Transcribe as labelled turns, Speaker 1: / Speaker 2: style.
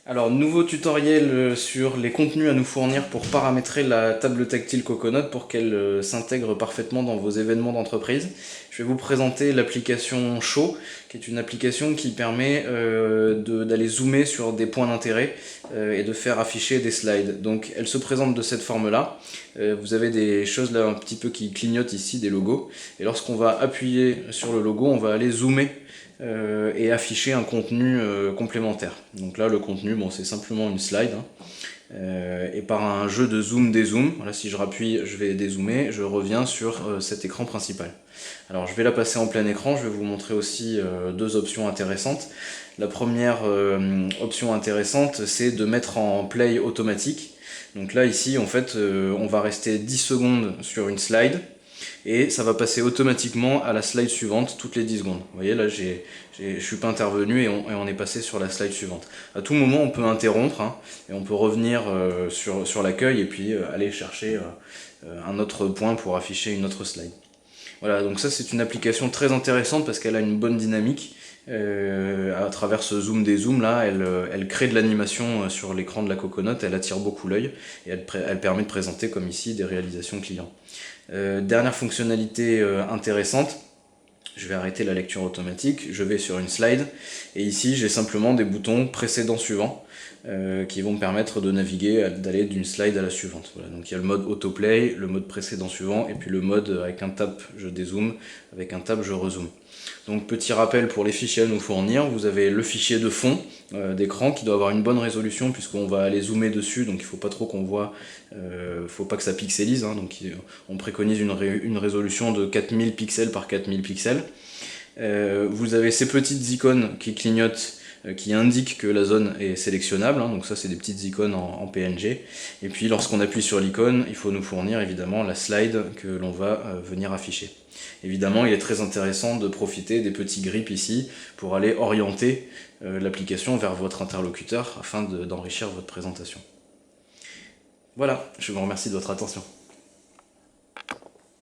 Speaker 1: Alors, nouveau tutoriel sur les contenus à nous fournir pour paramétrer la table tactile Coconut pour qu'elle s'intègre parfaitement dans vos événements d'entreprise. Je vais vous présenter l'application Show, qui est une application qui permet d'aller zoomer sur des points d'intérêt et de faire afficher des slides. Donc, elle se présente de cette forme-là. Vous avez des choses là un petit peu qui clignotent ici, des logos. Et lorsqu'on va appuyer sur le logo, on va aller zoomer et afficher un contenu complémentaire. Donc là, le contenu, bon, c'est simplement une slide, hein, et par un jeu de zoom-dézoom, voilà, si je rappuie, je vais dézoomer, je reviens sur cet écran principal. Alors je vais la passer en plein écran, je vais vous montrer aussi deux options intéressantes. La première option intéressante, c'est de mettre en play automatique. Donc là, ici, en fait, on va rester 10 secondes sur une slide, et ça va passer automatiquement à la slide suivante toutes les 10 secondes. Vous voyez là, je suis pas intervenu et on est passé sur la slide suivante. À tout moment on peut interrompre, hein, et on peut revenir sur l'accueil et puis aller chercher un autre point pour afficher une autre slide. Voilà, donc ça c'est une application très intéressante parce qu'elle a une bonne dynamique. À travers ce zoom des zooms là, elle crée de l'animation sur l'écran de la Coconut, elle attire beaucoup l'œil et elle permet de présenter comme ici des réalisations clients. Dernière fonctionnalité intéressante, je vais arrêter la lecture automatique, je vais sur une slide et ici j'ai simplement des boutons précédents suivants qui vont me permettre de naviguer, d'aller d'une slide à la suivante. Voilà, donc il y a le mode autoplay, le mode précédent suivant et puis le mode avec un tap je dézoome, avec un tap je rezoome. Donc petit rappel pour les fichiers à nous fournir, vous avez le fichier de fond d'écran qui doit avoir une bonne résolution puisqu'on va aller zoomer dessus, donc il ne faut pas trop qu'on voit, faut pas que ça pixelise, hein, donc on préconise une résolution de 4000 pixels par 4000 pixels. Vous avez ces petites icônes qui clignotent, qui indiquent que la zone est sélectionnable, hein, donc ça c'est des petites icônes en PNG, et puis lorsqu'on appuie sur l'icône, il faut nous fournir évidemment la slide que l'on va venir afficher. Évidemment, il est très intéressant de profiter des petits grips ici pour aller orienter l'application vers votre interlocuteur afin d'enrichir votre présentation. Voilà, je vous remercie de votre attention.